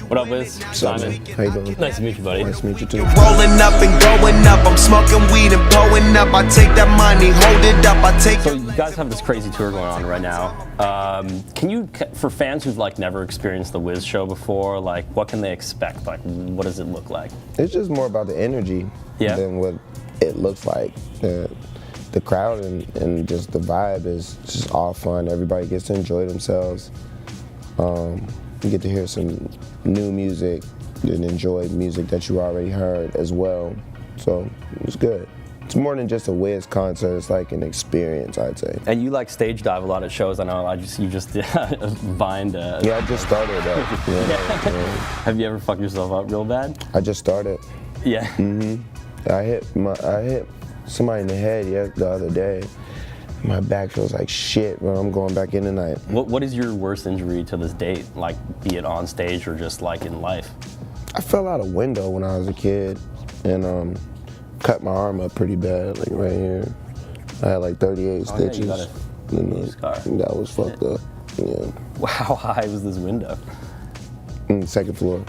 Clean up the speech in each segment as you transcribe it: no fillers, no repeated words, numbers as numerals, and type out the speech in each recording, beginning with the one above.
What up, Wiz? Simon. How you doing? Nice to meet you, buddy. Nice to meet you too. Rolling up and going up, I'm smoking weed and blowing up. I take that money, hold it up, I take. So you guys have this crazy tour going on right now. Can you, for fans who've like never experienced the Wiz show before, like what can they expect? Like what does it look like? It's just more about the energy than what it looks like. The crowd and just the vibe is just all fun. Everybody gets to enjoy themselves. You get to hear some new music and enjoy music that you already heard as well. So it's good. It's more than just a Wiz concert. It's like an experience, I'd say. And you like stage dive a lot at shows. I know. You just vined. Yeah, I just started that. Yeah. Have you ever fucked yourself up real bad? I just started. Yeah. I hit somebody in the head the other day. My back feels like shit, but I'm going back in tonight. What is your worst injury to this date? Like, be it on stage or just like in life? I fell out a window when I was a kid and cut my arm up pretty bad, like right here. I had like 38 stitches. Yeah, you got a scar. That was fucked up. Yeah. Wow, how high was this window? Second floor.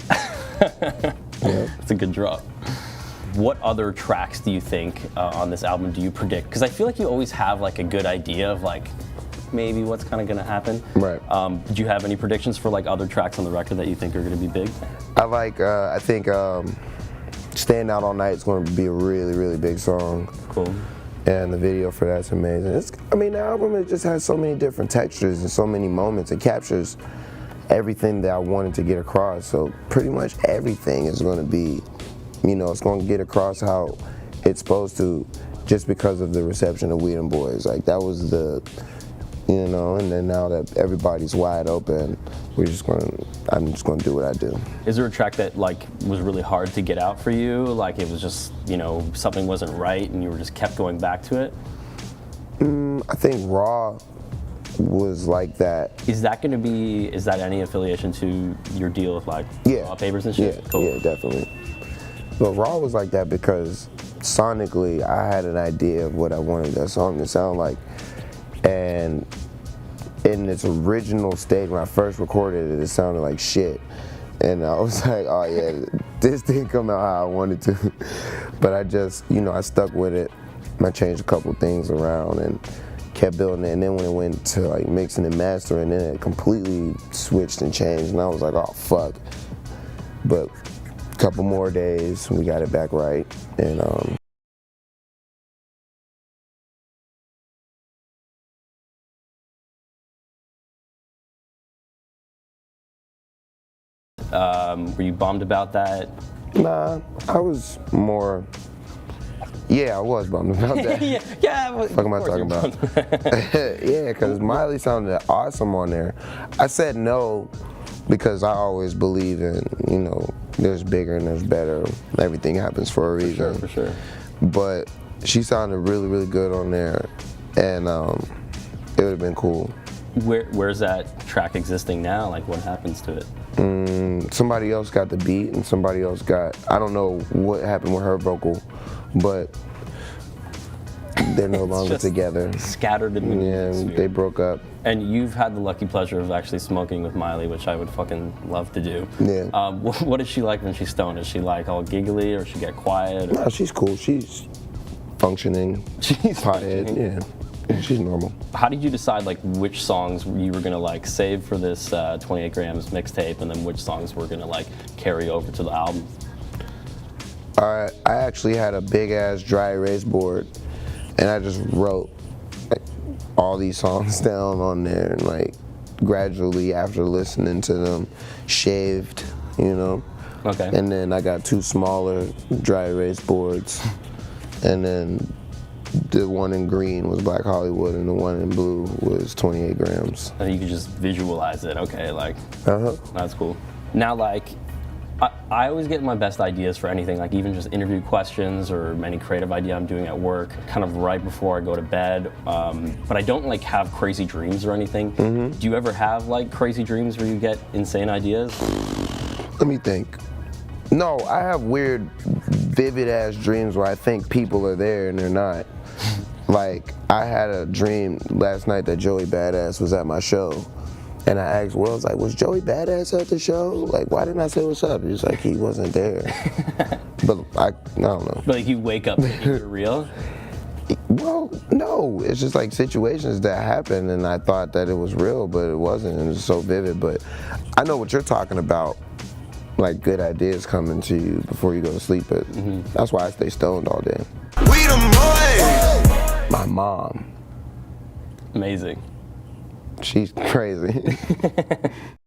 Yeah. It's a good drop. What other tracks do you think on this album do you predict? Because I feel like you always have like a good idea of like maybe what's kind of going to happen. Right. Do you have any predictions for like other tracks on the record that you think are going to be big? I think Staying Out All Night is going to be a really, really big song. Cool. And the video for that's amazing. The album, it just has so many different textures and so many moments. It captures everything that I wanted to get across. So pretty much everything is going to be, it's going to get across how it's supposed to, just because of the reception of Weed and Boys. Like that was and then now that everybody's wide open, I'm just going to do what I do. Is there a track that like was really hard to get out for you? Like it was just, something wasn't right and you were just kept going back to it? I think Raw was like that. Is that any affiliation to your deal with like Raw papers and shit? Yeah, yeah, definitely. But Raw was like that because sonically I had an idea of what I wanted that song to sound like. And in its original state, when I first recorded it, it sounded like shit. And I was like, oh yeah, this didn't come out how I wanted to. But I just, I stuck with it. I changed a couple things around and kept building it. And then when it went to like mixing and mastering, then it completely switched and changed. And I was like, oh fuck. But a couple more days, we got it back right. And were you bummed about that? Nah, I was more. Yeah, I was bummed about that. yeah. What the fuck am I talking about? Yeah, because Miley sounded awesome on there. I said no because I always believe in, there's bigger and there's better. Everything happens for a reason. For sure. But she sounded really, really good on there, and it would have been cool. Where's that track existing now? Like, what happens to it? Somebody else got the beat, and somebody else I don't know what happened with her vocal, but they're no longer together. Scattered in the music sphere. They broke up. And you've had the lucky pleasure of actually smoking with Miley, which I would fucking love to do. Yeah. What is she like when she's stoned? Is she like all giggly, or she get quiet? No, she's cool. She's functioning. She's pothead. Yeah. She's normal. How did you decide like which songs you were gonna like save for this 28 grams mixtape, and then which songs were gonna like carry over to the album? I actually had a big ass dry erase board, and I just wrote like all these songs down on there, and like gradually after listening to them, shaved, Okay. And then I got 2 smaller dry erase boards, and then the one in green was Black Hollywood, and the one in blue was 28 grams. And you could just visualize it. Okay, like that's cool. Now, like, I always get my best ideas for anything, like even just interview questions or any creative idea I'm doing at work, kind of right before I go to bed. But I don't like have crazy dreams or anything. Do you ever have like crazy dreams where you get insane ideas? Let me think. No, I have weird, vivid ass dreams where I think people are there and they're not. Like, I had a dream last night that Joey Badass was at my show, And I asked Will, I was like, was Joey badass at the show? Like, why didn't I say what's up? He was like, he wasn't there. But I don't know. But like you wake up thinking you're real? Well, no. It's just like situations that happen, and I thought that it was real, but it wasn't. It was so vivid. But I know what you're talking about, like good ideas coming to you before you go to sleep. But that's why I stay stoned all day. We the boys. My mom, Amazing. she's crazy.